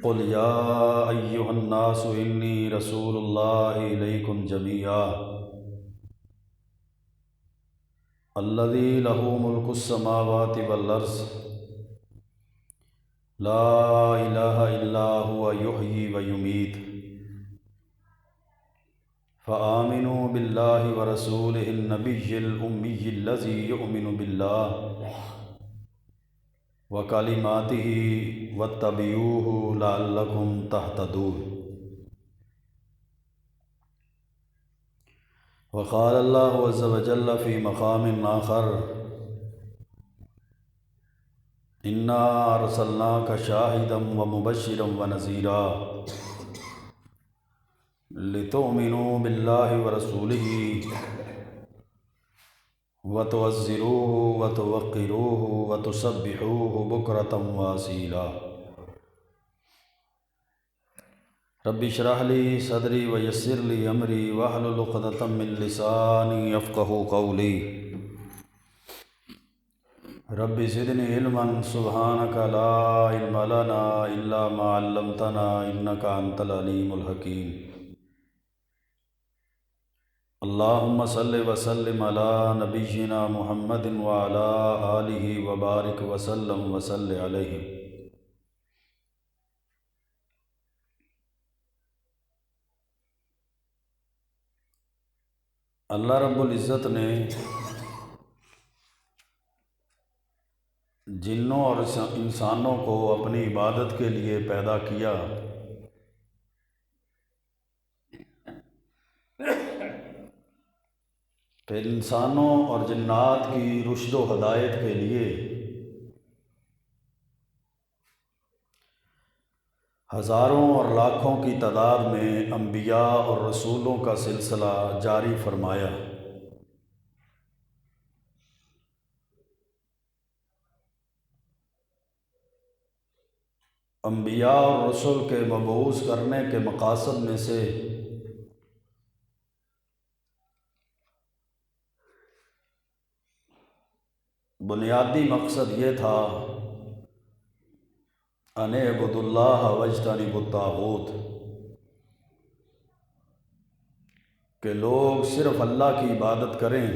قل یا ایہا الناس انی رسول اللہ الیکم جمیعا الذی لہ ملک السماوات والارض لا الہ الا هو یحیی ویمیت فآمنوا باللہ ورسولہ النبی الامی الذی یؤمن باللہ وکلماتہ واتبعوہ لعلکم تہتدون۔ وقال اللہ عز وجل فی مقام آخر انا ارسلناک شاہدا ومبشرا ونذیرا لتؤمنوا باللہ ورسولہ وتعزروہ وتوقروہ وتسبحوہ بکرۃ واصیلا۔ رب اشرح لی صدری ویسر لی امری واحلل عقدۃ من لسانی یفقہوا قولی۔ رب زدنی علما سبحانک لا علم لنا الا ما علمتنا انک انت العلیم الحکیم۔ اللہم صل وسلم علی نبینا محمد وعلی آلہ وبارک وسلم وصل علیہ۔ اللہ رب العزت نے جنوں اور انسانوں کو اپنی عبادت کے لیے پیدا کیا، پھر انسانوں اور جنات کی رشد و ہدایت کے لیے ہزاروں اور لاکھوں کی تعداد میں انبیاء اور رسولوں کا سلسلہ جاری فرمایا۔ انبیاء اور رسول کے مبعوث کرنے کے مقاصد میں سے بنیادی مقصد یہ تھا ان اعبدوا اللہ واجتنبوا الطاغوت، کہ لوگ صرف اللہ کی عبادت کریں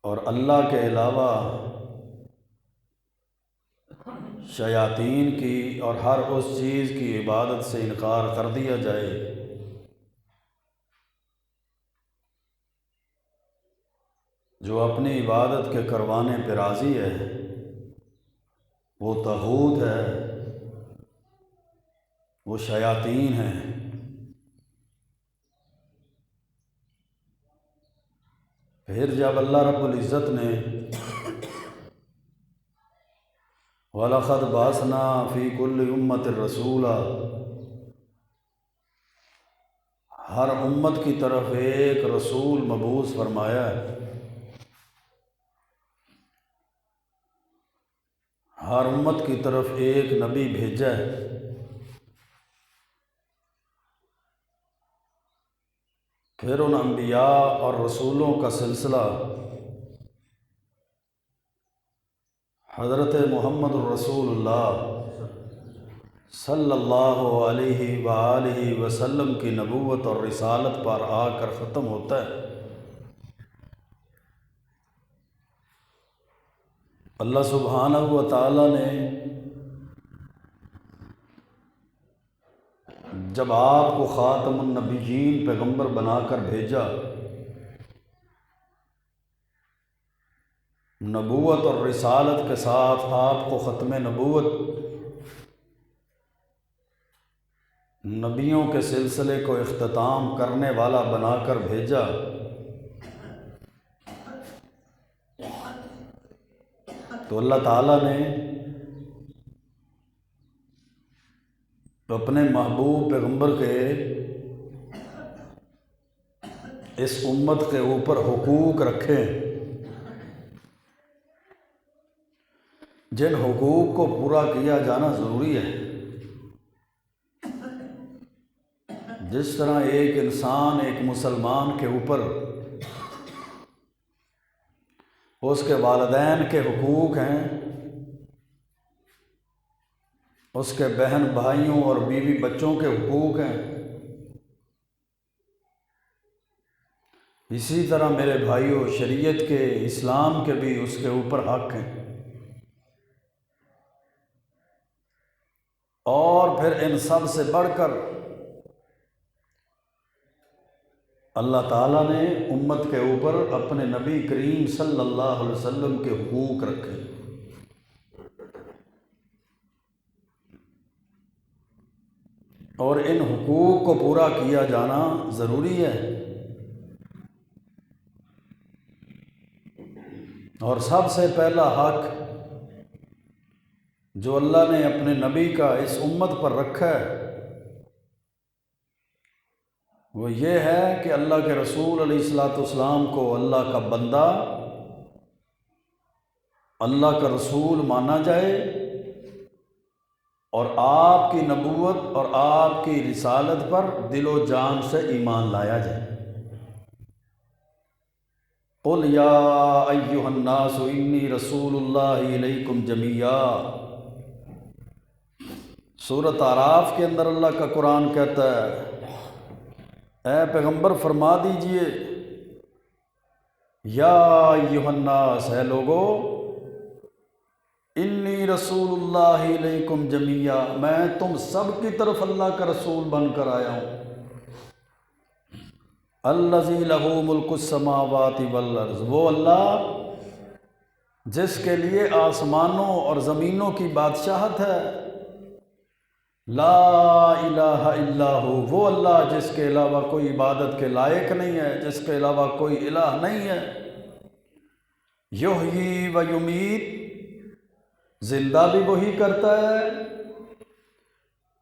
اور اللہ کے علاوہ شیاطین کی اور ہر اس چیز کی عبادت سے انکار کر دیا جائے جو اپنی عبادت کے کروانے پہ راضی ہے، وہ طاغوت ہے، وہ شیاطین ہیں۔ پھر جب اللہ رب العزت نے وَلَقَدْ بَعَثْنَا فِي كُلِّ أُمَّةٍ رَسُولًا، ہر امت کی طرف ایک رسول مبعوث فرمایا ہے، ہر امت کی طرف ایک نبی بھیجا ہے۔ پھر ان انبیاء اور رسولوں کا سلسلہ حضرت محمد الرسول اللہ صلی اللہ علیہ وآلہ وسلم کی نبوت اور رسالت پر آ کر ختم ہوتا ہے۔ اللہ سبحانہ و تعالیٰ نے جب آپ کو خاتم النبیین پیغمبر بنا کر بھیجا، نبوت اور رسالت کے ساتھ آپ کو ختم نبوت، نبیوں کے سلسلے کو اختتام کرنے والا بنا کر بھیجا، تو اللہ تعالیٰ نے اپنے محبوب پیغمبر کے اس امت کے اوپر حقوق رکھے، جن حقوق کو پورا کیا جانا ضروری ہے۔ جس طرح ایک انسان، ایک مسلمان کے اوپر اس کے والدین کے حقوق ہیں، اس کے بہن بھائیوں اور بیوی بچوں کے حقوق ہیں، اسی طرح میرے بھائیوں شریعت کے، اسلام کے بھی اس کے اوپر حق ہیں۔ اور پھر ان سب سے بڑھ کر اللہ تعالیٰ نے امت کے اوپر اپنے نبی کریم صلی اللہ علیہ وسلم کے حقوق رکھے، اور ان حقوق کو پورا کیا جانا ضروری ہے۔ اور سب سے پہلا حق جو اللہ نے اپنے نبی کا اس امت پر رکھا ہے وہ یہ ہے کہ اللہ کے رسول علیہ الصلاۃ والسلام کو اللہ کا بندہ، اللہ کا رسول مانا جائے، اور آپ کی نبوت اور آپ کی رسالت پر دل و جان سے ایمان لایا جائے۔ قُلْ يَا أَيُّهَا النَّاسُ إِنِّي رَسُولُ اللَّهِ إِلَيْكُمْ جَمِيعًا۔ سورۃ اعراف کے اندر اللہ کا قرآن کہتا ہے، اے پیغمبر فرما دیجئے، یا ایھا الناس، اے لوگو، انی رسول اللہ علیکم جمیعا، میں تم سب کی طرف اللہ کا رسول بن کر آیا ہوں۔ الذی لہ ملک السماوات والارض، وہ اللہ جس کے لیے آسمانوں اور زمینوں کی بادشاہت ہے۔ لا الہ الا ہو، وہ اللہ جس کے علاوہ کوئی عبادت کے لائق نہیں ہے، جس کے علاوہ کوئی الہ نہیں ہے۔ یحیی و یمیت، زندہ بھی وہی کرتا ہے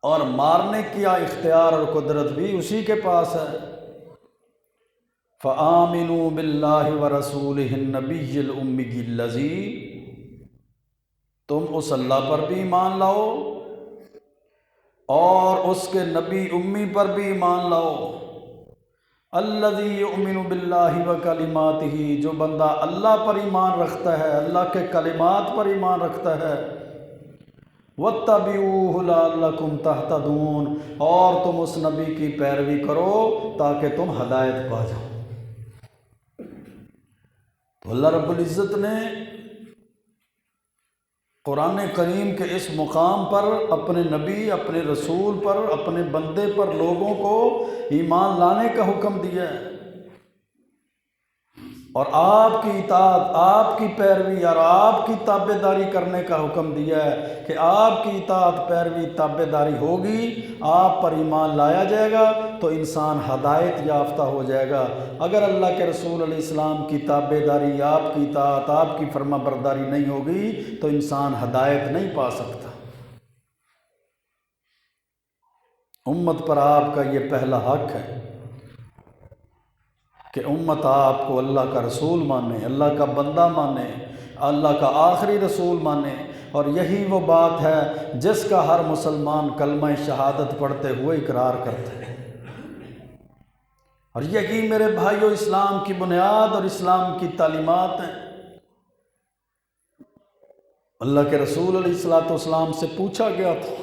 اور مارنے کی اختیار اور قدرت بھی اسی کے پاس ہے۔ فآمنوا باللہ ورسولہ النبی الأمی الذی، تم اس اللہ پر بھی ایمان لاؤ اور اس کے نبی امی پر بھی ایمان لاؤ۔ الذی یؤمن باللہ وکلماتہ، جو بندہ اللہ پر ایمان رکھتا ہے، اللہ کے کلمات پر ایمان رکھتا ہے۔ واتبعوہ لعلکم تہتدون، اور تم اس نبی کی پیروی کرو تاکہ تم ہدایت پا جاؤ۔ تو اللہ رب العزت نے قرآن کریم کے اس مقام پر اپنے نبی، اپنے رسول پر، اپنے بندے پر لوگوں کو ایمان لانے کا حکم دیا ہے، اور آپ کی اطاعت، آپ کی پیروی اور آپ کی تابع داری کرنے کا حکم دیا ہے کہ آپ کی اطاعت، پیروی، تابع داری ہوگی، آپ پر ایمان لایا جائے گا تو انسان ہدایت یافتہ ہو جائے گا۔ اگر اللہ کے رسول علیہ السلام کی تابع داری، آپ کی اطاعت، آپ کی فرما برداری نہیں ہوگی تو انسان ہدایت نہیں پا سکتا۔ امت پر آپ کا یہ پہلا حق ہے کہ امت آپ کو اللہ کا رسول مانے، اللہ کا بندہ مانے، اللہ کا آخری رسول مانے، اور یہی وہ بات ہے جس کا ہر مسلمان کلمہ شہادت پڑھتے ہوئے اقرار کرتا ہے۔ اور یہی میرے بھائیو اسلام کی بنیاد اور اسلام کی تعلیمات ہیں۔ اللہ کے رسول علیہ السلام سے پوچھا گیا تھا،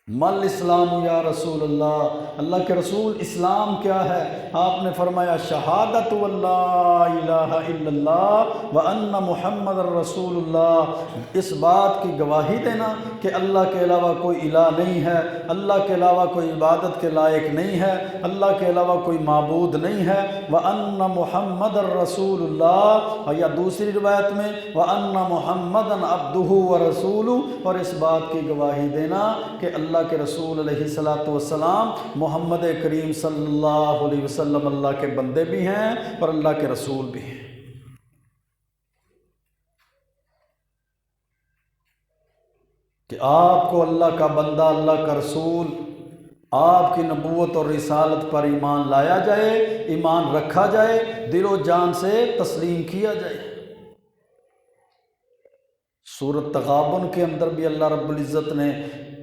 مل اسلام یا رسول اللہ، اللہ کے رسول اسلام کیا ہے؟ آپ نے فرمایا شہادت واللہ الہ الا اللہ وان محمد الرسول اللہ، اس بات کی گواہی دینا کہ اللہ کے علاوہ کوئی الہ نہیں ہے، اللہ کے علاوہ کوئی عبادت کے لائق نہیں ہے، اللہ کے علاوہ کوئی معبود نہیں ہے، وان محمد الرسول اللہ، اور یا دوسری روایت میں وان محمد عبدہ ورسولہ، اور اس بات کی گواہی دینا کہ اللہ کے رسول علیہ السلام محمد کریم صلی اللہ علیہ وسلم اللہ کے بندے بھی ہیں اور اللہ کے رسول بھی ہیں۔ کہ آپ کو اللہ کا بندہ، اللہ کا رسول، آپ کی نبوت اور رسالت پر ایمان لایا جائے، ایمان رکھا جائے، دل و جان سے تسلیم کیا جائے۔ سورۃ تغابن کے اندر بھی اللہ رب العزت نے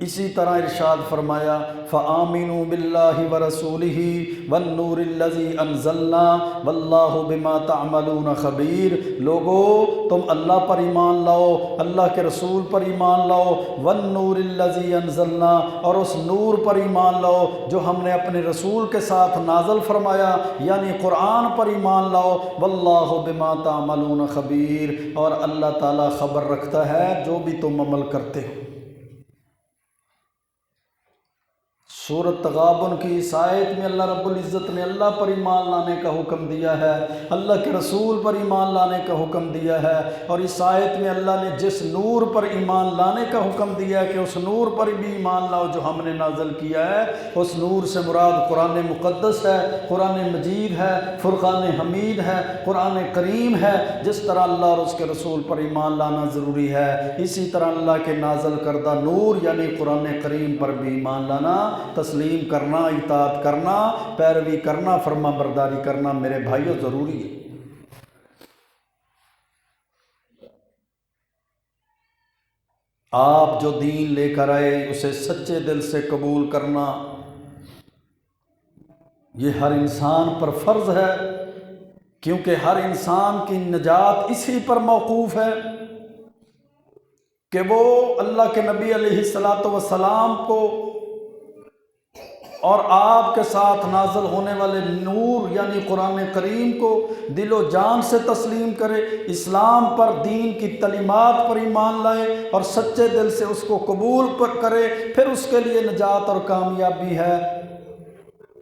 اسی طرح ارشاد فرمایا فآمنوا باللہ ورسولہ والنور الذی انزلنا واللہ بما تعملون خبیر۔ لوگو تم اللہ پر ایمان لاؤ، اللہ کے رسول پر ایمان لاؤ، والنور الذی انزلنا، اور اس نور پر ایمان لاؤ جو ہم نے اپنے رسول کے ساتھ نازل فرمایا، یعنی قرآن پر ایمان لاؤ، واللہ بما تعملون خبیر، اور اللہ تعالیٰ خبر رکھتا ہے جو بھی تم عمل کرتے ہو۔ سورۃ تغابن کی اس آیت میں اللہ رب العزت نے اللہ پر ایمان لانے کا حکم دیا ہے، اللہ کے رسول پر ایمان لانے کا حکم دیا ہے، اور اس آیت میں اللہ نے جس نور پر ایمان لانے کا حکم دیا ہے کہ اس نور پر بھی ایمان لاؤ جو ہم نے نازل کیا ہے، اس نور سے مراد قرآن مقدس ہے، قرآن مجید ہے، فرقان حمید ہے، قرآن کریم ہے۔ جس طرح اللہ اور اس کے رسول پر ایمان لانا ضروری ہے، اسی طرح اللہ کے نازل کردہ نور یعنی قرآن کریم پر بھی ایمان لانا، تسلیم کرنا، اطاعت کرنا، پیروی کرنا، فرما برداری کرنا میرے بھائیوں ضروری ہے۔ آپ جو دین لے کر آئے اسے سچے دل سے قبول کرنا یہ ہر انسان پر فرض ہے، کیونکہ ہر انسان کی نجات اسی پر موقوف ہے کہ وہ اللہ کے نبی علیہ السلام کو اور آپ کے ساتھ نازل ہونے والے نور یعنی قرآن کریم کو دل و جان سے تسلیم کرے، اسلام پر، دین کی تعلیمات پر ایمان لائے اور سچے دل سے اس کو قبول کرے، پھر اس کے لیے نجات اور کامیابی ہے۔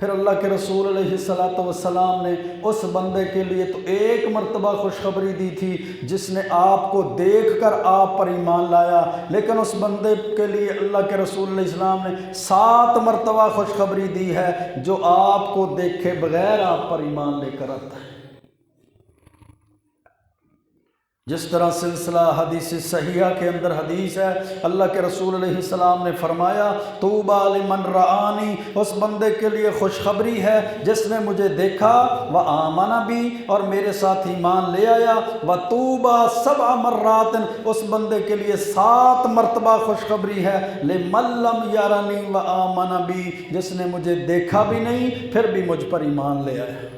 پھر اللہ کے رسول علیہ السلام نے اس بندے کے لیے تو ایک مرتبہ خوشخبری دی تھی جس نے آپ کو دیکھ کر آپ پر ایمان لایا، لیکن اس بندے کے لیے اللہ کے رسول علیہ السلام نے 7 مرتبہ خوشخبری دی ہے جو آپ کو دیکھے بغیر آپ پر ایمان لے کر آتا ہے۔ جس طرح سلسلہ حدیث صحیحہ کے اندر حدیث ہے، اللہ کے رسول علیہ السلام نے فرمایا طوبیٰ لمن رآنی، اس بندے کے لیے خوشخبری ہے جس نے مجھے دیکھا، وآمن بی، اور میرے ساتھ ایمان لے آیا، وطوبیٰ 7 مرات، اس بندے کے لیے 7 مرتبہ خوشخبری ہے، لمن لم یرنی وآمن بی، جس نے مجھے دیکھا بھی نہیں پھر بھی مجھ پر ایمان لے آیا۔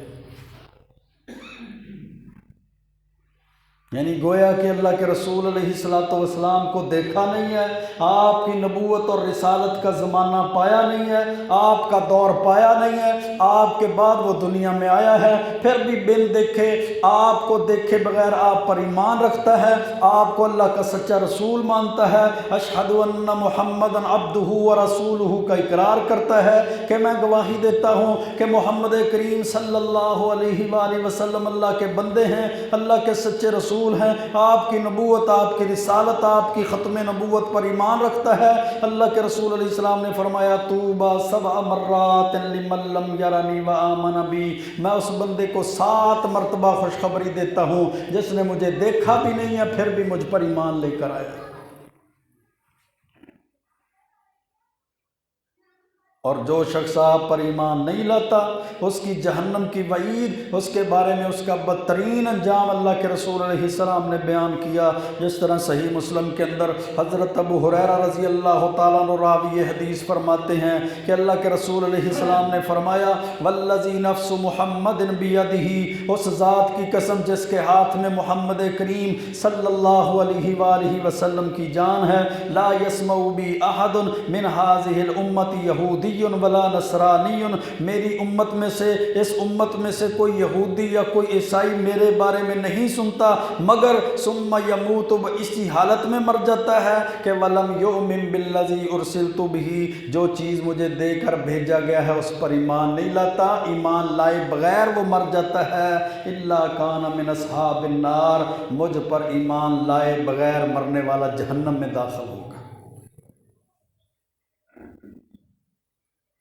یعنی گویا کہ اللہ کے رسول علیہ السلام کو دیکھا نہیں ہے، آپ کی نبوت اور رسالت کا زمانہ پایا نہیں ہے، آپ کا دور پایا نہیں ہے، آپ کے بعد وہ دنیا میں آیا ہے، پھر بھی بن دیکھے، آپ کو دیکھے بغیر آپ پر ایمان رکھتا ہے، آپ کو اللہ کا سچا رسول مانتا ہے، اشہد ان محمدًا عبدہ ورسولہ کا اقرار کرتا ہے کہ میں گواہی دیتا ہوں کہ محمد کریم صلی اللہ علیہ وآلہ وسلم اللہ کے بندے ہیں، اللہ کے سچے رسول ہیں، آپ کی نبوت، آپ کی رسالت، آپ کی ختم نبوت پر ایمان رکھتا ہے۔ اللہ کے رسول علیہ السلام نے فرمایا طوبیٰ 7 مرات لمن لم یرنی وآمن بی، میں اس بندے کو 7 مرتبہ خوشخبری دیتا ہوں جس نے مجھے دیکھا بھی نہیں ہے پھر بھی مجھ پر ایمان لے کر آیا۔ اور جو شخص آپ پر ایمان نہیں لاتا اس کی جہنم کی وعید، اس کے بارے میں اس کا بدترین انجام اللہ کے رسول علیہ السلام نے بیان کیا۔ جس طرح صحیح مسلم کے اندر حضرت ابو ہریرہ رضی اللہ تعالیٰ عنہ راوی حدیث فرماتے ہیں کہ اللہ کے رسول علیہ السلام نے فرمایا والذی نفس محمد بیدہ، اس ذات کی قسم جس کے ہاتھ میں محمد کریم صلی اللہ علیہ وآلہ وسلم کی جان ہے، لا یسمع بی احد من ہذہ الامۃ یہودی ولا نصرانی، میری امت میں سے، اس امت میں سے کوئی یہودی یا کوئی عیسائی میرے بارے میں نہیں سنتا مگر ثم یموت، اسی حالت میں مر جاتا ہے کہ ولم یؤمن بالذی ارسلت بہ، جو چیز مجھے دے کر بھیجا گیا ہے اس پر ایمان نہیں لاتا، ایمان لائے بغیر وہ مر جاتا ہے، الا کان من اصحاب النار، مجھ پر ایمان لائے بغیر مرنے والا جہنم میں داخل ہوگا۔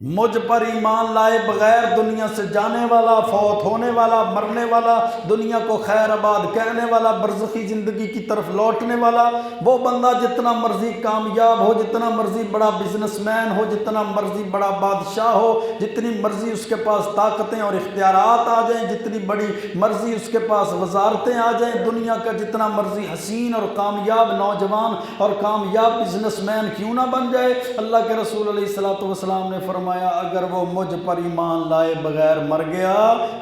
مجھ پر ایمان لائے بغیر دنیا سے جانے والا، فوت ہونے والا، مرنے والا، دنیا کو خیر آباد کہنے والا، برزخی زندگی کی طرف لوٹنے والا، وہ بندہ جتنا مرضی کامیاب ہو، جتنا مرضی بڑا بزنس مین ہو، جتنا مرضی بڑا بادشاہ ہو، جتنی مرضی اس کے پاس طاقتیں اور اختیارات آ جائیں، جتنی بڑی مرضی اس کے پاس وزارتیں آ جائیں، دنیا کا جتنا مرضی حسین اور کامیاب نوجوان اور کامیاب بزنس مین کیوں نہ بن جائے، اللہ کے رسول علیہ الصلوۃ والسلام نے فرمایا اگر وہ مجھ پر ایمان لائے بغیر مر گیا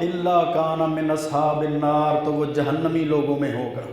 الا کان من اصحاب النار، تو وہ جہنمی لوگوں میں ہوگا۔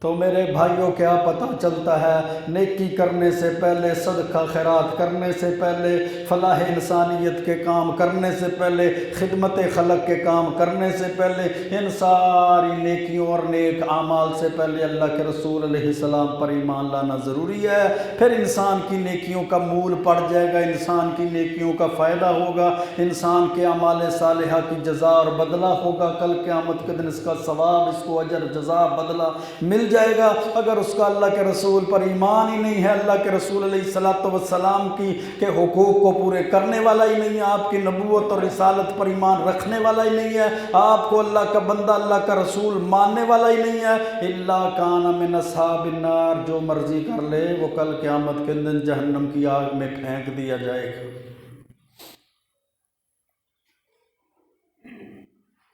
تو میرے بھائیوں کیا پتہ چلتا ہے؟ نیکی کرنے سے پہلے، صدقہ خیرات کرنے سے پہلے، فلاح انسانیت کے کام کرنے سے پہلے، خدمت خلق کے کام کرنے سے پہلے، ان ساری نیکیوں اور نیک اعمال سے پہلے اللہ کے رسول علیہ السلام پر ایمان لانا ضروری ہے۔ پھر انسان کی نیکیوں کا مول پڑ جائے گا، انسان کی نیکیوں کا فائدہ ہوگا، انسان کے اعمال صالحہ کی جزا اور بدلہ ہوگا، کل قیامت کے دن اس کا ثواب، اس کو اجر جزا بدلہ مل جائے گا۔ اگر اس کا اللہ کے رسول پر ایمان ہی نہیں ہے، اللہ کے رسول علیہ الصلوۃ والسلام کے حقوق کو پورے کرنے والا ہی نہیں ہے، آپ کی نبوت اور رسالت پر ایمان رکھنے والا ہی نہیں ہے، آپ کو اللہ کا بندہ، اللہ کا رسول ماننے والا ہی نہیں ہے، الا کان من اصحاب النار، جو مرضی کر لے وہ کل قیامت کے دن جہنم کی آگ میں پھینک دیا جائے گا۔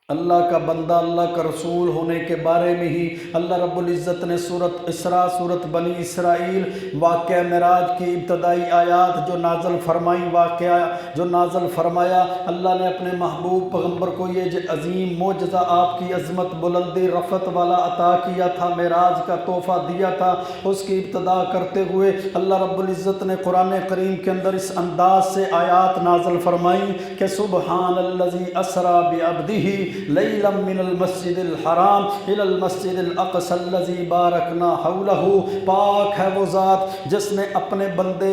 اللہ کا بندہ، اللہ کا رسول ہونے کے بارے میں ہی اللہ رب العزت نے سورۃ اسراء، سورۃ بنی اسرائیل، واقعہ معراج کی ابتدائی آیات جو نازل فرمائی، واقعہ جو نازل فرمایا، اللہ نے اپنے محبوب پیغمبر کو یہ عظیم معجزہ، آپ کی عظمت، بلندی، رفعت والا عطا کیا تھا، معراج کا تحفہ دیا تھا۔ اس کی ابتدا کرتے ہوئے اللہ رب العزت نے قرآن کریم کے اندر اس انداز سے آیات نازل فرمائی کہ سبحان الذی اسریٰ بعبدہ لیلا من المسجد الحرام الی المسجد الاقصی الذی بارکنا حولہ، پاک ہے وہ ذات جس نے اپنے بندے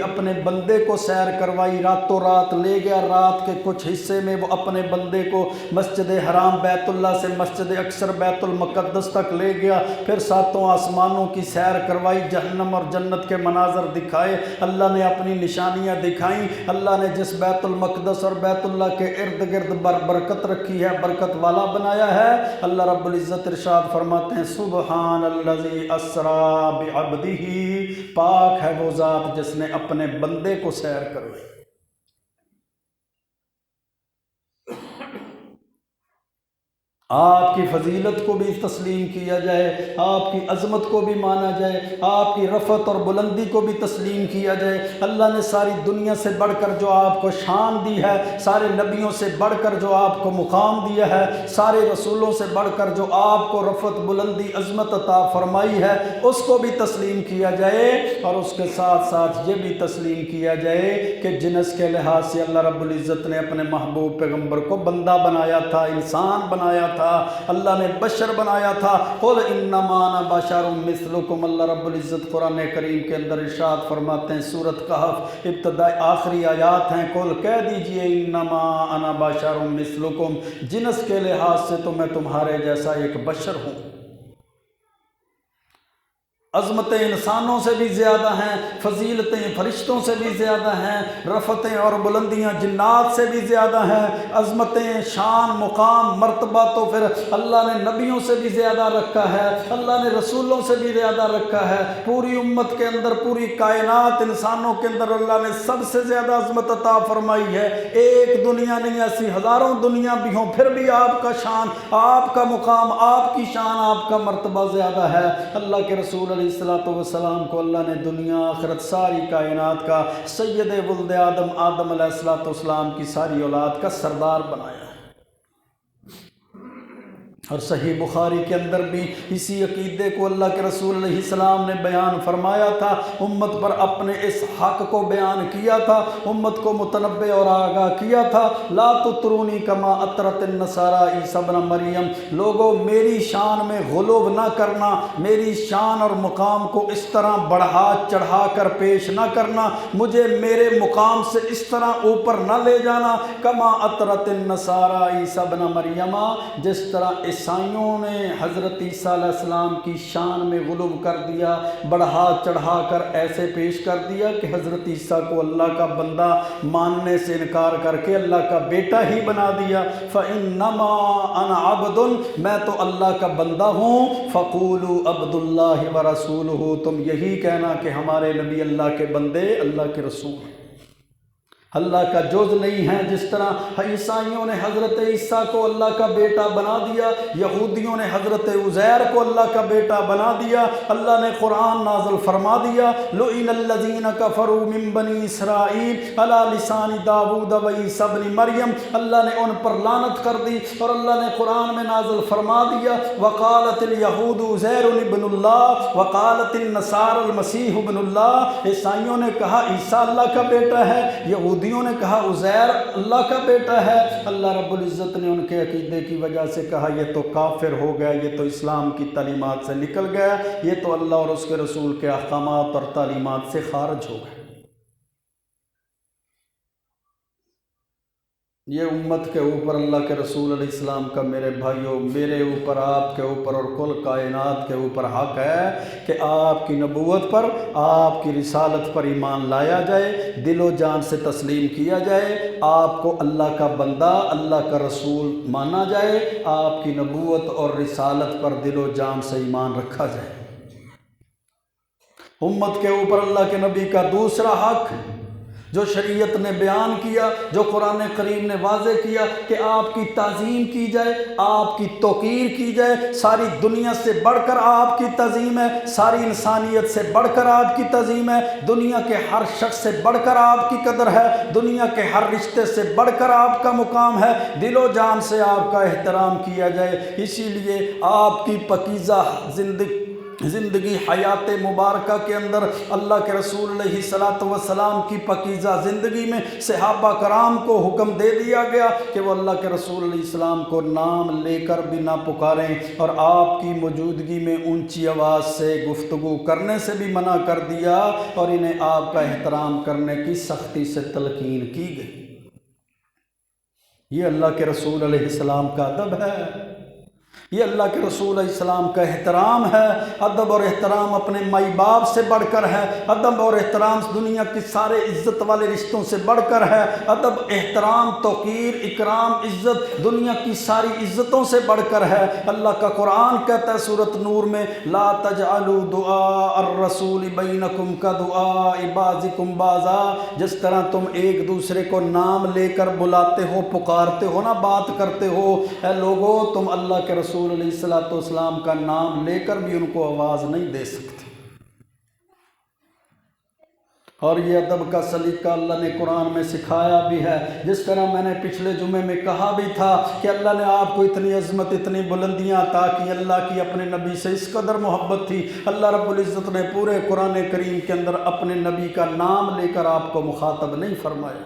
اپنے بندے کو سیر کروائی، راتوں رات لے گیا، رات کے کچھ حصے میں وہ اپنے بندے کو مسجد حرام بیت اللہ سے مسجد اقصی بیت المقدس تک لے گیا، پھر ساتوں آسمانوں کی سیر کروائی، جہنم اور جنت کے مناظر دکھائے، اللہ نے اپنی نشانیاں دکھائیں، اللہ نے جس بیت المقدس اور بیت اللہ کے ارد گرد برکت رکھی ہے، برکت والا بنایا ہے۔ اللہ رب العزت ارشاد فرماتے ہیں سبحان الذی اسریٰ بعبدہ، پاک ہے وہ ذات جس نے اپنے بندے کو سیر کروائی۔ آپ کی فضیلت کو بھی تسلیم کیا جائے، آپ کی عظمت کو بھی مانا جائے، آپ کی رفعت اور بلندی کو بھی تسلیم کیا جائے۔ اللہ نے ساری دنیا سے بڑھ کر جو آپ کو شان دی ہے، سارے نبیوں سے بڑھ کر جو آپ کو مقام دیا ہے، سارے رسولوں سے بڑھ کر جو آپ کو رفعت، بلندی، عظمت عطا فرمائی ہے، اس کو بھی تسلیم کیا جائے، اور اس کے ساتھ ساتھ یہ بھی تسلیم کیا جائے کہ جنس کے لحاظ سے اللہ رب العزت نے اپنے محبوب پیغمبر کو بندہ بنایا تھا، انسان بنایا تھا، اللہ نے بشر بنایا تھا۔ قل انما انا بشر مثلکم، اللہ رب العزت قرآن کریم کے اندر ارشاد فرماتے ہیں، سورۃ کہف ابتدائی آخری آیات ہیں، قل کہہ دیجئے انما انا بشر مثلکم، جنس کے لحاظ سے تو میں تمہارے جیسا ایک بشر ہوں۔ عظمتیں انسانوں سے بھی زیادہ ہیں، فضیلتیں فرشتوں سے بھی زیادہ ہیں، رفعتیں اور بلندیاں جنات سے بھی زیادہ ہیں، عظمتیں، شان، مقام، مرتبہ تو پھر اللہ نے نبیوں سے بھی زیادہ رکھا ہے، اللہ نے رسولوں سے بھی زیادہ رکھا ہے۔ پوری امت کے اندر، پوری کائنات انسانوں کے اندر اللہ نے سب سے زیادہ عظمت عطا فرمائی ہے۔ ایک دنیا نہیں، ایسی ہزاروں دنیا بھی ہوں، پھر بھی آپ کا شان، آپ کا مقام، آپ کی شان، آپ کا مرتبہ زیادہ ہے۔ اللہ کے رسول علیہ الصلوۃ والسلام کو اللہ نے دنیا آخرت ساری کائنات کا سید ولد آدم، آدم علیہ الصلوۃ والسلام کی ساری اولاد کا سردار بنایا ہے۔ اور صحیح بخاری کے اندر بھی اسی عقیدے کو اللہ کے رسول علیہ السلام نے بیان فرمایا تھا، امت پر اپنے اس حق کو بیان کیا تھا، امت کو متنبہ اور آگاہ کیا تھا، لا تطرونی کما اطرت النصارى عیسی ابن مریم، لوگوں میری شان میں غلو نہ کرنا، میری شان اور مقام کو اس طرح بڑھا چڑھا کر پیش نہ کرنا، مجھے میرے مقام سے اس طرح اوپر نہ لے جانا، کما اطرت النصارى عیسی ابن مریم، جس طرح عیسائیوں نے حضرت عیسیٰ علیہ السلام کی شان میں غلو کر دیا، بڑھا چڑھا کر ایسے پیش کر دیا کہ حضرت عیسیٰ کو اللہ کا بندہ ماننے سے انکار کر کے اللہ کا بیٹا ہی بنا دیا۔ فَإِنَّمَا أَنَا عَبْدٌ، میں تو اللہ کا بندہ ہوں، فَقُولُوا عَبْدُ اللَّهِ وَرَسُولُهُ، تم یہی کہنا کہ ہمارے نبی اللہ کے بندے، اللہ کے رسول، اللہ کا جز نہیں ہے۔ جس طرح عیسائیوں نے حضرت عیسیٰ کو اللہ کا بیٹا بنا دیا، یہودیوں نے حضرت عزیر کو اللہ کا بیٹا بنا دیا، اللہ نے قرآن نازل فرما دیا، لُعِنَ الَّذِينَ كَفَرُوا مِن بَنِي إِسْرَائِيلَ عَلَى لِسَانِ داؤد وعیسیٰ ابن مریم، اللہ نے ان پر لعنت کر دی، اور اللہ نے قرآن میں نازل فرما دیا، وَقَالَتِ الْيَهُودُ عُزَيْرٌ ابن اللہ وَقَالَتِ النَّصَارَى الْمَسِيحُ ابن اللہ، عیسائیوں نے کہا عیسیٰ اللہ کا بیٹا ہے، یہودیوں نے کہا عزیر اللہ کا بیٹا ہے۔ اللہ رب العزت نے ان کے عقیدے کی وجہ سے کہا یہ تو کافر ہو گیا، یہ تو اسلام کی تعلیمات سے نکل گیا، یہ تو اللہ اور اس کے رسول کے احکامات اور تعلیمات سے خارج ہو گئے۔ یہ امت کے اوپر اللہ کے رسول علیہ السلام کا، میرے بھائیوں، میرے اوپر، آپ کے اوپر اور کل کائنات کے اوپر حق ہے کہ آپ کی نبوت پر، آپ کی رسالت پر ایمان لایا جائے، دل و جان سے تسلیم کیا جائے، آپ کو اللہ کا بندہ، اللہ کا رسول مانا جائے، آپ کی نبوت اور رسالت پر دل و جان سے ایمان رکھا جائے۔ امت کے اوپر اللہ کے نبی کا دوسرا حق جو شریعت نے بیان کیا، جو قرآن کریم نے واضح کیا، کہ آپ کی تعظیم کی جائے، آپ کی توقیر کی جائے، ساری دنیا سے بڑھ کر آپ کی تعظیم ہے، ساری انسانیت سے بڑھ کر آپ کی تعظیم ہے، دنیا کے ہر شخص سے بڑھ کر آپ کی قدر ہے، دنیا کے ہر رشتے سے بڑھ کر آپ کا مقام ہے، دل و جان سے آپ کا احترام کیا جائے۔ اسی لیے آپ کی پاکیزہ زندگی حیات مبارکہ کے اندر اللہ کے رسول علیہ السلام کی پاکیزہ زندگی میں صحابہ کرام کو حکم دے دیا گیا کہ وہ اللہ کے رسول علیہ السلام کو نام لے کر بھی نہ پکاریں، اور آپ کی موجودگی میں اونچی آواز سے گفتگو کرنے سے بھی منع کر دیا، اور انہیں آپ کا احترام کرنے کی سختی سے تلقین کی گئی۔ یہ اللہ کے رسول علیہ السلام کا ادب ہے، یہ اللہ کے رسول علیہ السلام کا احترام ہے۔ ادب اور احترام اپنے مائی باپ سے بڑھ کر ہے، ادب اور احترام دنیا کی سارے عزت والے رشتوں سے بڑھ کر ہے، ادب، احترام، توقیر، اکرام، عزت دنیا کی ساری عزتوں سے بڑھ کر ہے۔ اللہ کا قرآن کہتا ہے سورۃ نور میں، لا تجعلوا دعاء الرسول بینکم کدعاء بعضکم بعضا، جس طرح تم ایک دوسرے کو نام لے کر بلاتے ہو، پکارتے ہو نا، بات کرتے ہو، اے لوگو تم اللہ کے رسول علیہ السلام کا نام لے کر بھی ان کو آواز نہیں دے سکتے۔ اور یہ ادب کا سلیقہ اللہ نے قرآن میں سکھایا بھی ہے، جس طرح میں نے پچھلے جمعے میں کہا بھی تھا کہ اللہ نے آپ کو اتنی عظمت، اتنی بلندیاں عطا کی، اللہ کی اپنے نبی سے اس قدر محبت تھی، اللہ رب العزت نے پورے قرآن کریم کے اندر اپنے نبی کا نام لے کر آپ کو مخاطب نہیں فرمایا۔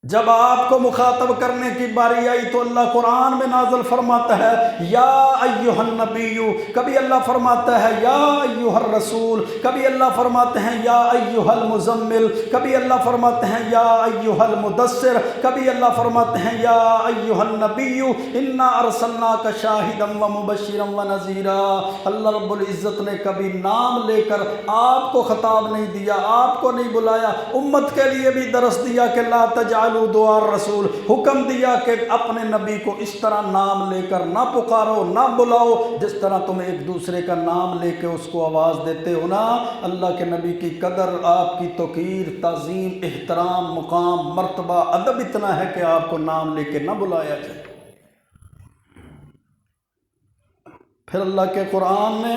جب آپ کو مخاطب کرنے کی باری آئی تو اللہ قرآن میں نازل فرماتا ہے یا ایہا النبی، کبھی اللہ فرماتا ہے یا ایہا الرسول، کبھی اللہ فرماتے ہیں یا ایہا المزمل، کبھی اللہ فرماتے ہیں یا ایہا المدثر، کبھی اللہ فرماتے ہیں یا ایہا النبی انا ارسلناک شاہدا ومبشرا ونذیرا۔ اللہ رب العزت نے کبھی نام لے کر آپ کو خطاب نہیں دیا، آپ کو نہیں بلایا، امت کے لیے بھی درس دیا کہ لا تجعلوا دعاء الرسول، حکم دیا کہ اپنے نبی کو اس طرح نام لے کر نہ پکارو، نہ بلاؤ جس طرح تم ایک دوسرے کا نام لے کے اس کو آواز دیتے ہو نا۔ اللہ کے نبی کی قدر، آپ کی توقیر، تعظیم، احترام، مقام، مرتبہ، ادب اتنا ہے کہ آپ کو نام لے کے نہ بلایا جائے۔ پھر اللہ کے قرآن نے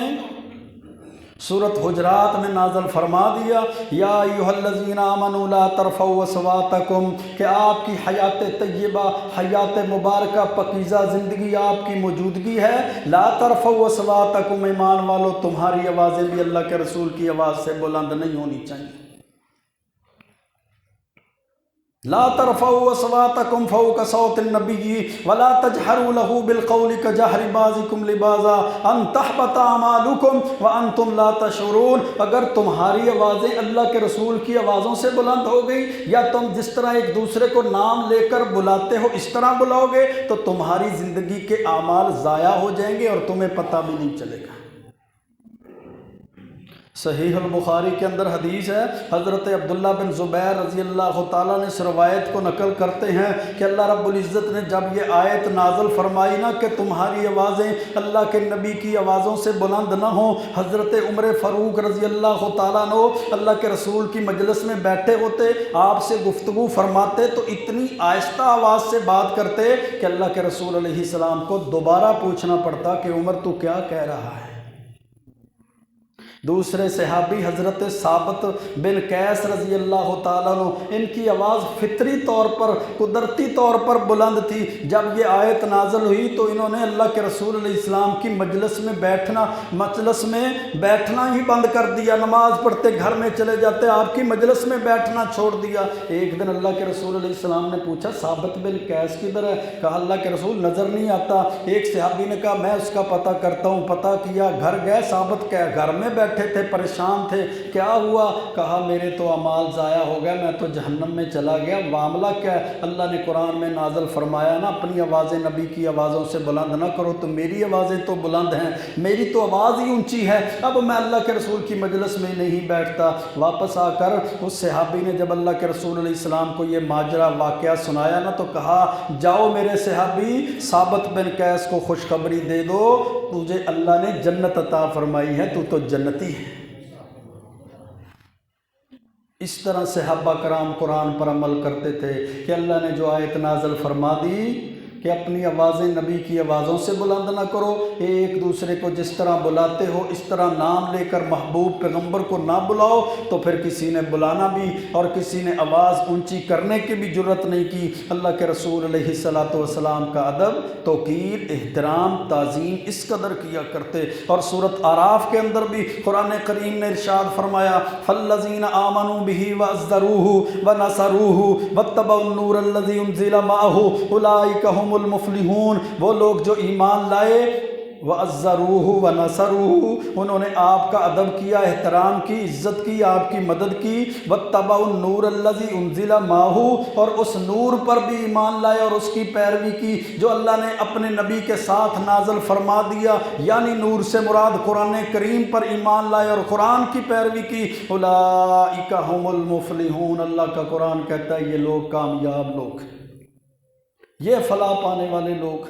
سورۃ حجرات میں نازل فرما دیا یا ایھا الذین آمنوا لا ترفعوا اصواتکم، کہ آپ کی حیات طیبہ، حیات مبارکہ، پاکیزہ زندگی آپ کی موجودگی ہے، لا ترفعوا اصواتکم، ایمان والو تمہاری آوازیں بھی اللہ کے رسول کی آواز سے بلند نہیں ہونی چاہیے۔ لا ترفعوا اصواتکم فوق صوت النبی ولا تجہروا له بالقول کجہر بعضکم لبعض ان تحبط اعمالکم وانتم لا تشعرون۔ اگر تمہاری آوازیں اللہ کے رسول کی آوازوں سے بلند ہو گئی، یا تم جس طرح ایک دوسرے کو نام لے کر بلاتے ہو اس طرح بلاؤ گے، تو تمہاری زندگی کے اعمال ضائع ہو جائیں گے اور تمہیں پتہ بھی نہیں چلے گا۔ صحیح البخاری کے اندر حدیث ہے، حضرت عبداللہ بن زبیر رضی اللہ تعالیٰ نے اس روایت کو نقل کرتے ہیں کہ اللہ رب العزت نے جب یہ آیت نازل فرمائی نا کہ تمہاری آوازیں اللہ کے نبی کی آوازوں سے بلند نہ ہوں، حضرت عمر فاروق رضی اللہ تعالیٰ نے اللہ کے رسول کی مجلس میں بیٹھے ہوتے، آپ سے گفتگو فرماتے تو اتنی آہستہ آواز سے بات کرتے کہ اللہ کے رسول علیہ السلام کو دوبارہ پوچھنا پڑتا کہ عمر تو کیا کہہ رہا ہے۔ دوسرے صحابی حضرت ثابت بن قیس رضی اللہ تعالیٰ عنہ، ان کی آواز فطری طور پر، قدرتی طور پر بلند تھی۔ جب یہ آیت نازل ہوئی تو انہوں نے اللہ کے رسول علیہ السلام کی مجلس میں بیٹھنا ہی بند کر دیا، نماز پڑھتے گھر میں چلے جاتے، آپ کی مجلس میں بیٹھنا چھوڑ دیا۔ ایک دن اللہ کے رسول علیہ السلام نے پوچھا ثابت بن قیس کدھر ہے؟ کہا اللہ کے رسول نظر نہیں آتا۔ ایک صحابی نے کہا میں اس کا پتہ کرتا ہوں۔ پتہ کیا، گھر گئے، ثابت کیا گھر میں بیٹھے تھے، پریشان تھے۔ کیا ہوا؟ کہا میرے تو اعمال ضائع ہو گئے، میں تو جہنم میں چلا گیا۔ معاملہ کیا ہے؟ اللہ نے قرآن میں نازل فرمایا نا اپنی آوازیں نبی کی آوازوں سے بلند نہ کرو، تو میری آوازیں تو بلند ہیں، میری تو آواز ہی اونچی ہے، اب میں اللہ کے رسول کی مجلس میں نہیں بیٹھتا۔ واپس آ کر اس صحابی نے جب اللہ کے رسول علیہ السلام کو یہ ماجرا واقعہ سنایا نا تو کہا جاؤ میرے صحابی ثابت بن قیس کو خوشخبری دے دو، تجھے اللہ نے جنت عطا فرمائی ہے، تو جنتی ہے۔ اس طرح صحابہ کرام قرآن پر عمل کرتے تھے کہ اللہ نے جو آیت نازل فرما دی کہ اپنی آوازیں نبی کی آوازوں سے بلند نہ کرو، ایک دوسرے کو جس طرح بلاتے ہو اس طرح نام لے کر محبوب پیغمبر کو نہ بلاؤ، تو پھر کسی نے بلانا بھی اور کسی نے آواز اونچی کرنے کی بھی جرت نہیں کی۔ اللہ کے رسول علیہ السلام کا ادب، توقیر، احترام، تعظیم اس قدر کیا کرتے۔ اور سورۃ اعراف کے اندر بھی قرآن کریم نے ارشاد فرمایا فالذین آمنوا بہ وعزروہ ونصروہ واتبعوا النور الذی انزل معہ اولئک هم المفلحون۔ وہ لوگ جو ایمان لائے، وعزروہ ونصروہ، انہوں نے آپ کا ادب کیا، احترام کی، عزت کی، آپ کی مدد کی، واتبعوا النور الذی انزل معہ، اور اس نور پر بھی ایمان لائے اور اس کی پیروی کی جو اللہ نے اپنے نبی کے ساتھ نازل فرما دیا، یعنی نور سے مراد قرآن کریم پر ایمان لائے اور قرآن کی پیروی کی۔ اولئک هم المفلحون، اللہ کا قرآن کہتا ہے یہ لوگ کامیاب لوگ، یہ فلاح پانے والے لوگ۔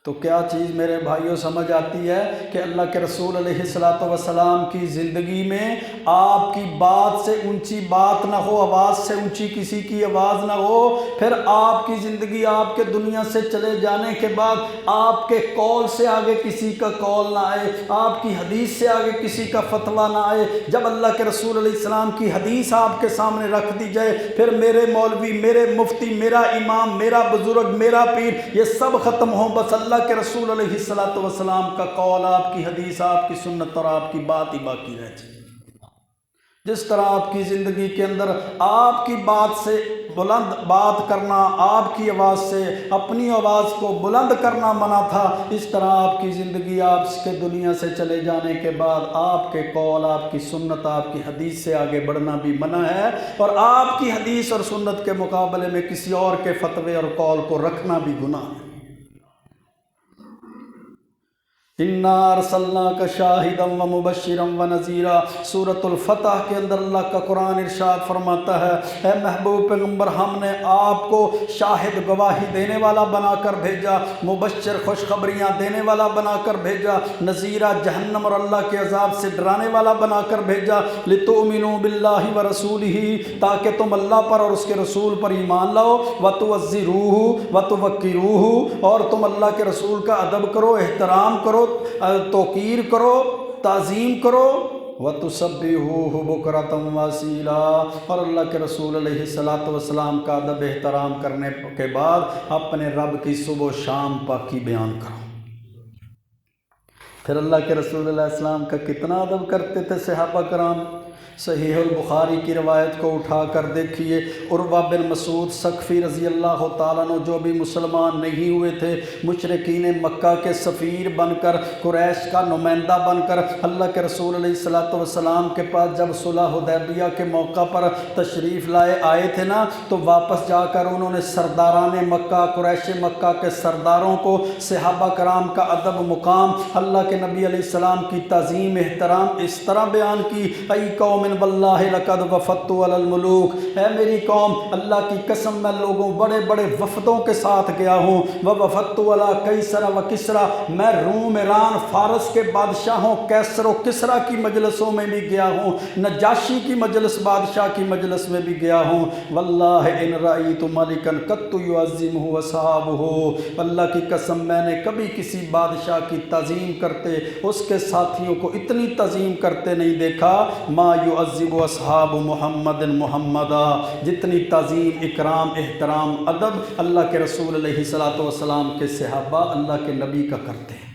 تو کیا چیز میرے بھائیوں سمجھ آتی ہے کہ اللہ کے رسول علیہ السلام کی زندگی میں آپ کی بات سے اونچی بات نہ ہو، آواز سے اونچی کسی کی آواز نہ ہو، پھر آپ کی زندگی آپ کے دنیا سے چلے جانے کے بعد آپ کے قول سے آگے کسی کا قول نہ آئے، آپ کی حدیث سے آگے کسی کا فتویٰ نہ آئے۔ جب اللہ کے رسول علیہ السلام کی حدیث آپ کے سامنے رکھ دی جائے، پھر میرے مولوی، میرے مفتی، میرا امام، میرا بزرگ، میرا پیر، یہ سب ختم ہوں، بس اللہ کے رسول علیہ السلام کا قول، آپ کی حدیث، آپ کی سنت اور آپ کی بات ہی باقی رہ جائے۔ جس طرح آپ کی زندگی کے اندر آپ کی بات سے بلند بات کرنا، آپ کی آواز سے اپنی آواز کو بلند کرنا منع تھا، اس طرح آپ کی زندگی آپ کے دنیا سے چلے جانے کے بعد آپ کے قول، آپ کی سنت، آپ کی حدیث سے آگے بڑھنا بھی منع ہے، اور آپ کی حدیث اور سنت کے مقابلے میں کسی اور کے فتوے اور قول کو رکھنا بھی گناہ ہے۔ اِنَّا أَرْسَلْنَاكَ شَاهِدًا وَمُبَشِّرًا وَنَذِيرًا، سورۃ الفتح کے اندر اللہ کا قرآن ارشاد فرماتا ہے اے محبوب پیغمبر، ہم نے آپ کو شاہد گواہی دینے والا بنا کر بھیجا، مبشر خوشخبریاں دینے والا بنا کر بھیجا، نذیرہ جہنم اور اللہ کے عذاب سے ڈرانے والا بنا کر بھیجا، لِتُؤْمِنُوا بِاللَّهِ وَرَسُولِهِ، تاکہ تم اللہ پر اور اس کے رسول پر ایمان لاؤ، وَتُعَزِّرُوهُ وَتُوَقِّرُوهُ، اور تم اللہ کے رسول کا ادب کرو، احترام کرو، توقیر کرو، تعظیم کرو، وَتُسَبِّحُوهُ بُكْرَةً وَأَصِيلًا، اور اللہ کے رسول علیہ السلام کا ادب احترام کرنے کے بعد اپنے رب کی صبح و شام پاکی بیان کرو۔ پھر اللہ کے رسول علیہ السلام کا کتنا ادب کرتے تھے صحابہ کرام۔ صحیح البخاری کی روایت کو اٹھا کر دیکھیے، عروہ بن مسعود ثقفی رضی اللہ تعالیٰ عنہ جو بھی مسلمان نہیں ہوئے تھے، مشرکین مکہ کے سفیر بن کر، قریش کا نمائندہ بن کر اللہ کے رسول علیہ السلام کے پاس جب صلح حدیبیہ کے موقع پر تشریف آئے تھے نا، تو واپس جا کر انہوں نے سرداران مکہ، قریش مکہ کے سرداروں کو صحابہ کرام کا ادب مقام، اللہ کے نبی علیہ السلام کی تعظیم احترام اس طرح بیان کی، ای قوم واللہ لقد وفدت علی الملوک، اے میری قوم اللہ کی قسم میں لوگوں بڑے بڑے وفدوں کے ساتھ گیا ہوں، وفدت علی قیصر و کسریٰ، میں روم، ایران، فارس کے بادشاہوں کیسر و کسریٰ کی مجلسوں میں بھی گیا ہوں، نجاشی کی مجلس، بادشاہ کی مجلس میں بھی گیا ہوں، واللہ ان رأیت ملکا قط یعظمہ اصحابہ، اللہ کی قسم میں نے کبھی کسی بادشاہ کی تعظیم کرتے اس کے ساتھیوں کو اتنی تعظیم کرتے نہیں دیکھا، ما یعظم اصحاب محمد محمدا، جتنی تعظیم، اکرام، احترام، ادب اللہ کے رسول علیہ السلام کے صحابہ اللہ کے نبی کا کرتے ہیں۔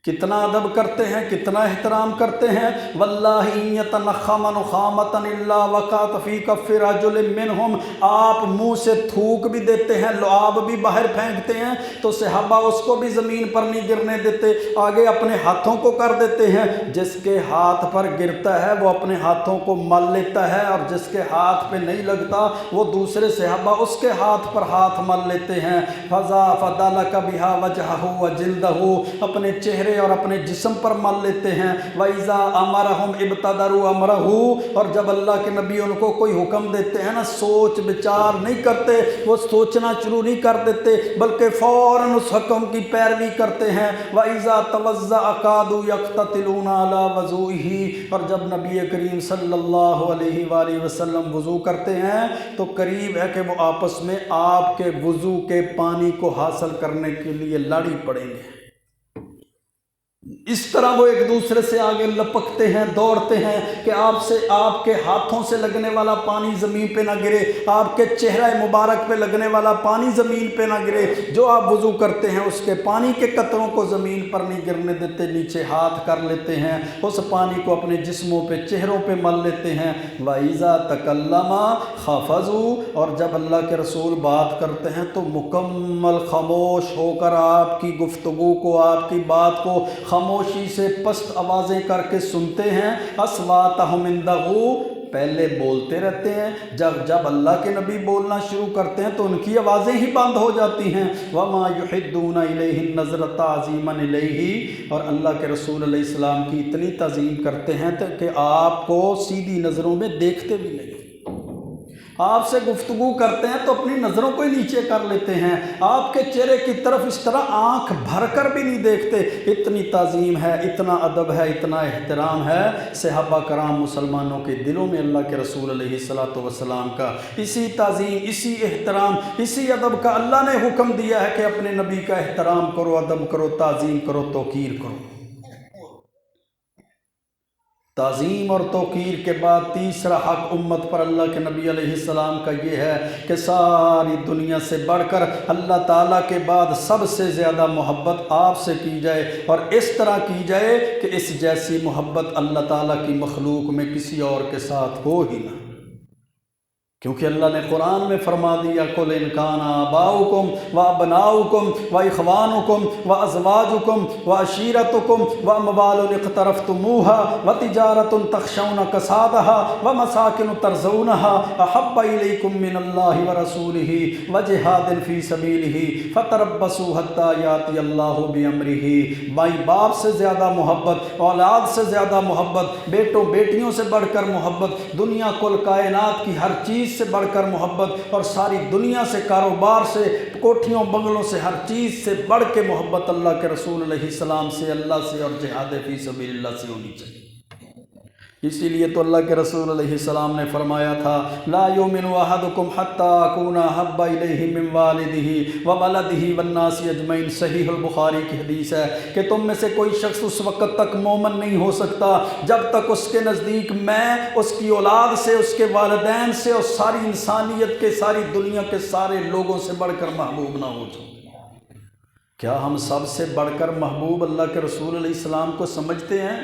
کتنا ادب کرتے ہیں، کتنا احترام کرتے ہیں۔ واللہ ان یتنخم نخامۃ الا وقعت فی کف رجل منہم، آپ منہ سے تھوک بھی دیتے ہیں، لعاب بھی باہر پھینکتے ہیں تو صحابہ اس کو بھی زمین پر نہیں گرنے دیتے، آگے اپنے ہاتھوں کو کر دیتے ہیں، جس کے ہاتھ پر گرتا ہے وہ اپنے ہاتھوں کو مل لیتا ہے، اور جس کے ہاتھ پہ نہیں لگتا وہ دوسرے صحابہ اس کے ہاتھ پر ہاتھ مل لیتے ہیں۔ فضا فدلک بہا وجہہ وجلدہ، اپنے چہرے اور اپنے جسم پر مل لیتے ہیں۔ وَإِذَا أَمَرَهُمْ ابْتَدَرُوا أَمْرَهُ، اور جب اللہ کے نبی ان کو کوئی حکم دیتے ہیں نا، سوچ بچار نہیں کرتے، وہ سوچنا شروع نہیں کر دیتے بلکہ فوراً اس حکم کی پیروی کرتے ہیں۔ وَإِذَا تَوَضَّأَ كَادُوا يَقْتَتِلُونَ عَلَى وَضُوئِهِ، اور جب نبی کریم صلی اللہ علیہ وآلہ وسلم وضو کرتے ہیں تو قریب ہے کہ وہ آپس میں آپ کے وضو کے پانی کو حاصل کرنے کے لیے لڑی پڑیں گے۔ اس طرح وہ ایک دوسرے سے آگے لپکتے ہیں، دوڑتے ہیں کہ آپ کے ہاتھوں سے لگنے والا پانی زمین پہ نہ گرے، آپ کے چہرہ مبارک پہ لگنے والا پانی زمین پہ نہ گرے، جو آپ وضو کرتے ہیں اس کے پانی کے قطروں کو زمین پر نہیں گرنے دیتے، نیچے ہاتھ کر لیتے ہیں، اس پانی کو اپنے جسموں پہ، چہروں پہ مل لیتے ہیں۔ وَإِذَا تَكَلَّمَ خَفَضُوا، اور جب اللہ کے رسول بات کرتے ہیں تو مکمل خاموش ہو کر آپ کی گفتگو کو، آپ کی بات کو خاموشی سے پست آوازیں کر کے سنتے ہیں۔ اصواتہم عندہ، پہلے بولتے رہتے ہیں، جب اللہ کے نبی بولنا شروع کرتے ہیں تو ان کی آوازیں ہی بند ہو جاتی ہیں۔ وما یحدون الیہ النظر تعظیما الیہ، اور اللہ کے رسول علیہ السلام کی اتنی تعظیم کرتے ہیں کہ آپ کو سیدھی نظروں میں دیکھتے بھی نہیں، آپ سے گفتگو کرتے ہیں تو اپنی نظروں کو ہی نیچے کر لیتے ہیں، آپ کے چہرے کی طرف اس طرح آنکھ بھر کر بھی نہیں دیکھتے، اتنی تعظیم ہے، اتنا ادب ہے، اتنا احترام ہے صحابہ کرام مسلمانوں کے دلوں میں اللہ کے رسول علیہ السلام کا۔ اسی تعظیم، اسی احترام، اسی ادب کا اللہ نے حکم دیا ہے کہ اپنے نبی کا احترام کرو، ادب کرو، تعظیم کرو، توقیر کرو۔ تعظیم اور توقیر کے بعد تیسرا حق امت پر اللہ کے نبی علیہ السلام کا یہ ہے کہ ساری دنیا سے بڑھ کر اللہ تعالیٰ کے بعد سب سے زیادہ محبت آپ سے کی جائے، اور اس طرح کی جائے کہ اس جیسی محبت اللہ تعالیٰ کی مخلوق میں کسی اور کے ساتھ ہو ہی نہ، کیونکہ اللہ نے قرآن میں فرما دیا قُلْ إِنْ كَانَ آبَاؤُكُمْ وَأَبْنَاؤُكُمْ وَإِخْوَانُكُمْ وَأَزْوَاجُكُمْ وَعَشِيرَتُكُمْ وَأَمْوَالٌ اقْتَرَفْتُمُوهَا وَتِجَارَةٌ تَخْشَوْنَ كَسَادَهَا وَمَسَاكِنُ تَرْضَوْنَهَا أَحَبَّ إِلَيْكُم مِّنَ اللَّهِ وَرَسُولِهِ وَجِهَادٍ فِي سَبِيلِهِ فَتَرَبَّصُوا حَتَّىٰ يَأْتِيَ اللَّهُ بِأَمْرِهِ۔ بھائی باپ سے زیادہ محبت، اولاد سے زیادہ محبت، بیٹوں بیٹیوں سے بڑھ کر محبت، دنیا کل کائنات کی ہر چیز سے بڑھ کر محبت، اور ساری دنیا سے، کاروبار سے، کوٹھیوں بنگلوں سے، ہر چیز سے بڑھ کے محبت اللہ کے رسول علیہ السلام سے، اللہ سے اور جہاد فی سبیل اللہ سے ہونی چاہیے۔ اسی لیے تو اللہ کے رسول علیہ السلام نے فرمایا تھا لا یؤمن احدکم حتی اکون احب الیہ من والدہ وولدہ والناس اجمعین، صحیح البخاری کی حدیث ہے کہ تم میں سے کوئی شخص اس وقت تک مومن نہیں ہو سکتا جب تک اس کے نزدیک میں اس کی اولاد سے، اس کے والدین سے اور ساری انسانیت کے، ساری دنیا کے سارے لوگوں سے بڑھ کر محبوب نہ ہو جاؤں۔ کیا ہم سب سے بڑھ کر محبوب اللہ کے رسول علیہ السلام کو سمجھتے ہیں،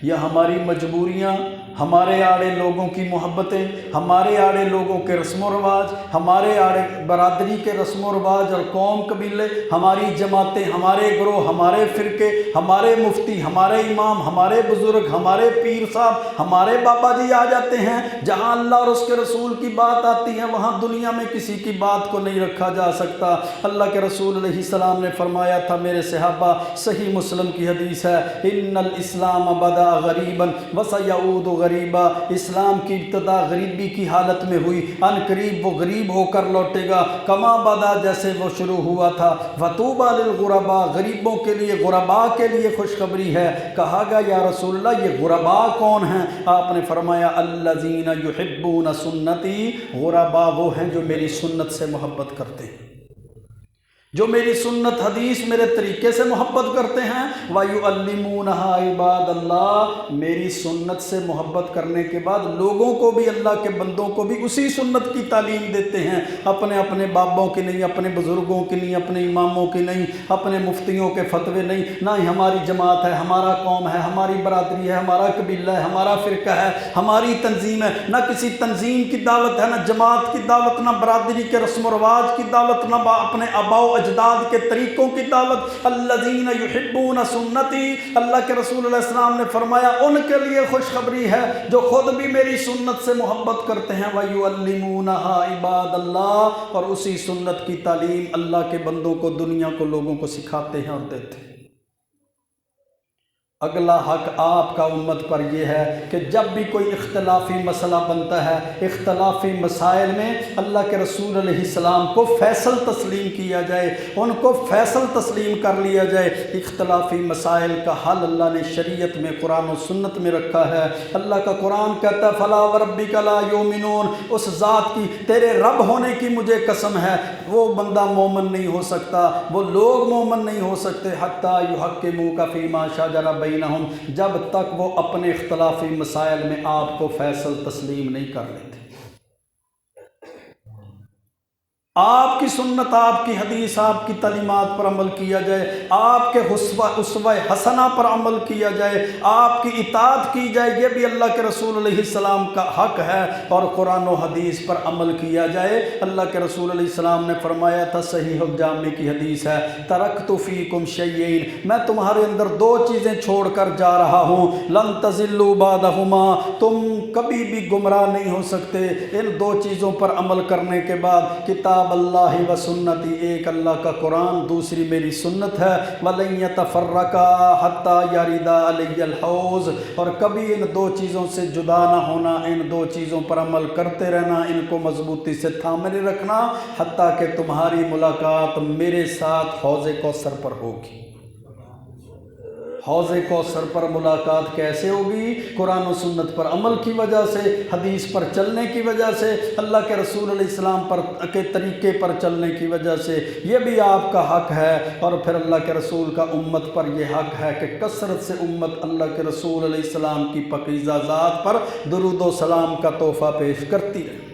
یا ہماری مجبوریاں، ہمارے آڑے لوگوں کی محبتیں، ہمارے آڑے لوگوں کے رسم و رواج، ہمارے آڑے برادری کے رسم و رواج اور قوم قبیلے، ہماری جماعتیں، ہمارے گروہ، ہمارے فرقے، ہمارے مفتی، ہمارے امام، ہمارے بزرگ، ہمارے پیر صاحب، ہمارے بابا جی آ جاتے ہیں، جہاں اللہ اور اس کے رسول کی بات آتی ہے وہاں دنیا میں کسی کی بات کو نہیں رکھا جا سکتا۔ اللہ کے رسول علیہ السلام نے فرمایا تھا، میرے صحابہ، صحیح مسلم کی حدیث ہے، ان الاسلام بدا غریبا وسیعود غریبا، اسلام کی ابتدا غریبی کی حالت میں ہوئی، ان قریب وہ غریب ہو کر لوٹے گا، کما بدا جیسے وہ شروع ہوا تھا، وطوبى للغرباء، غریبوں کے لیے، غرباء کے لیے خوشخبری ہے۔ کہا گیا یا رسول اللہ یہ غرباء کون ہیں؟ آپ نے فرمایا الذین یحبون سنتی، غرباء وہ ہیں جو میری سنت سے محبت کرتے ہیں، جو میری سنت حدیث میرے طریقے سے محبت کرتے ہیں، وَيُعَلِّمُونَهَا عِبَادَ اللَّهِ، میری سنت سے محبت کرنے کے بعد لوگوں کو بھی، اللہ کے بندوں کو بھی اسی سنت کی تعلیم دیتے ہیں، اپنے اپنے بابوں کی نہیں، اپنے بزرگوں کی نہیں، اپنے اماموں کی نہیں، اپنے مفتیوں کے فتوے نہیں، نہ ہی ہماری جماعت ہے، ہمارا قوم ہے، ہماری برادری ہے، ہمارا قبیلہ ہے، ہمارا فرقہ ہے، ہماری تنظیم ہے، نہ کسی تنظیم کی دعوت ہے، نہ جماعت کی دعوت، نہ برادری کے رسم و رواج کی دعوت، نہ اپنے آباء و اجداد کے طریقوں کی دعوت۔ الذین یحبون سنتی، اللہ کے رسول علیہ السلام نے فرمایا ان کے لیے خوشخبری ہے جو خود بھی میری سنت سے محبت کرتے ہیں، وَيُعَلِّمُونَهَا عِبَادَ اللَّهِ، اور اسی سنت کی تعلیم اللہ کے بندوں کو، دنیا کو، لوگوں کو سکھاتے ہیں اور دیتے ہیں۔ اگلا حق آپ کا امت پر یہ ہے کہ جب بھی کوئی اختلافی مسئلہ بنتا ہے، اختلافی مسائل میں اللہ کے رسول علیہ السلام کو فیصل تسلیم کیا جائے، ان کو فیصل تسلیم کر لیا جائے۔ اختلافی مسائل کا حل اللہ نے شریعت میں، قرآن و سنت میں رکھا ہے۔ اللہ کا قرآن کہتا ہے فَلَا وَرَبِّكَ لَا يُؤْمِنُونَ، اس ذات کی، تیرے رب ہونے کی مجھے قسم ہے، وہ بندہ مومن نہیں ہو سکتا، وہ لوگ مومن نہیں ہو سکتے حَتَّى يُحَكِّمُوكَ فِي مَا شَجَرَ بَيْنَهُمْ، جب تک وہ اپنے اختلافی مسائل میں آپ کو فیصل تسلیم نہیں کر لیتے۔ آپ کی سنت، آپ کی حدیث، آپ کی تعلیمات پر عمل کیا جائے، آپ کے اسوہ حسنہ پر عمل کیا جائے، آپ کی اطاعت کی جائے، یہ بھی اللہ کے رسول علیہ السلام کا حق ہے، اور قرآن و حدیث پر عمل کیا جائے۔ اللہ کے رسول علیہ السلام نے فرمایا تھا، صحیح الجامع کی حدیث ہے، ترکت فیکم شیئین، میں تمہارے اندر دو چیزیں چھوڑ کر جا رہا ہوں، لن تضلوا بعدہما، تم کبھی بھی گمراہ نہیں ہو سکتے ان دو چیزوں پر عمل کرنے کے بعد، کتاب اللہ و سنتی، ایک اللہ کا قرآن، دوسری میری سنت ہے، وَلَن يَتَفَرَّقَا حَتَّى يَرِدَ عَلَيَّ الْحَوْض، اور کبھی ان دو چیزوں سے جدا نہ ہونا، ان دو چیزوں پر عمل کرتے رہنا، ان کو مضبوطی سے تھامے رکھنا، حتیٰ کہ تمہاری ملاقات میرے ساتھ حوض کوثر پر ہوگی۔ حوض کوثر پر ملاقات کیسے ہوگی؟ قرآن و سنت پر عمل کی وجہ سے، حدیث پر چلنے کی وجہ سے، اللہ کے رسول علیہ السلام پر کے طریقے پر چلنے کی وجہ سے، یہ بھی آپ کا حق ہے۔ اور پھر اللہ کے رسول کا امت پر یہ حق ہے کہ کثرت سے امت اللہ کے رسول علیہ السلام کی پاکیزہ ذات پر درود و سلام کا تحفہ پیش کرتی رہے۔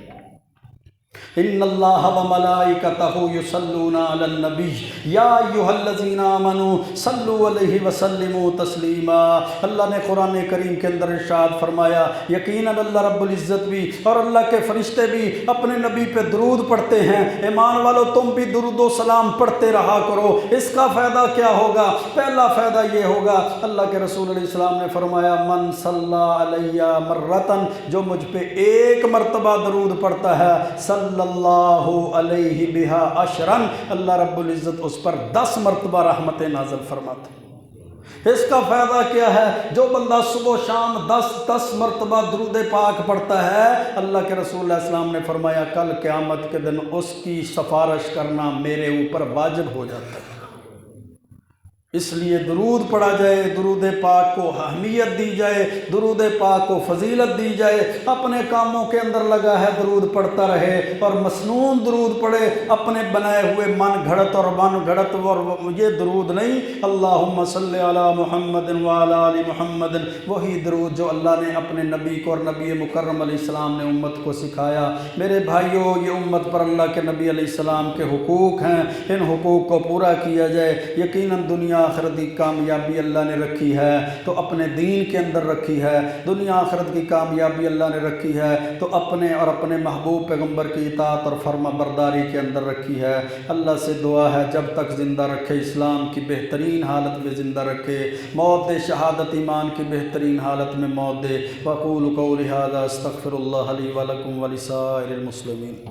ان اللہ وملائکتہ یصلون علی النبی یا ایھا الذین آمنوا صلوا علیہ وسلموا تسلیما، اللہ نے قرآن کریم کے اندر ارشاد فرمایا، یقیناً اللہ رب العزت بھی اور اللہ کے فرشتے بھی اپنے نبی پہ درود پڑھتے ہیں، ایمان والو تم بھی درود و سلام پڑھتے رہا کرو۔ اس کا فائدہ کیا ہوگا؟ پہلا فائدہ یہ ہوگا، اللہ کے رسول علیہ السلام نے فرمایا من صلی علیہ مرتن، جو مجھ پہ ایک مرتبہ درود پڑھتا ہے، صلی اللہ علیہ بہا عشرن، اللہ رب العزت اس پر 10 مرتبہ رحمت نازل فرماتے۔ اس کا فائدہ کیا ہے؟ جو بندہ صبح و شام 10 مرتبہ درود پاک پڑھتا ہے، اللہ کے رسول علیہ السلام نے فرمایا کل قیامت کے دن اس کی سفارش کرنا میرے اوپر واجب ہو جاتا ہے۔ اس لیے درود پڑھا جائے، درود پاک کو اہمیت دی جائے، درود پاک کو فضیلت دی جائے۔ اپنے کاموں کے اندر لگا ہے درود پڑھتا رہے اور مسنون درود پڑھے، اپنے بنائے ہوئے من گھڑت اور یہ درود نہیں۔ اللہم صلی علی محمد وعلی آل محمد، وہی درود جو اللہ نے اپنے نبی کو اور نبی مکرم علیہ السلام نے امت کو سکھایا۔ میرے بھائیوں، یہ امت پر اللہ کے نبی علیہ السلام کے حقوق ہیں، ان حقوق کو پورا کیا جائے۔ یقیناً دنیا آخرت کی کامیابی اللہ نے رکھی ہے تو اپنے دین کے اندر رکھی ہے، دنیا آخرت کی کامیابی اللہ نے رکھی ہے تو اپنے اور اپنے محبوب پیغمبر کی اطاعت اور فرما برداری کے اندر رکھی ہے۔ اللہ سے دعا ہے جب تک زندہ رکھے، اسلام کی بہترین حالت میں زندہ رکھے، موت دے شہادت، ایمان کی بہترین حالت میں موت دے۔ وَأَقُولُ قَوْلِي هَذَا أَسْتَغْفِرُ اللَّهَ لِي وَلَكُمْ وَلِسَائِرِ الْمُسْلِمِينَ۔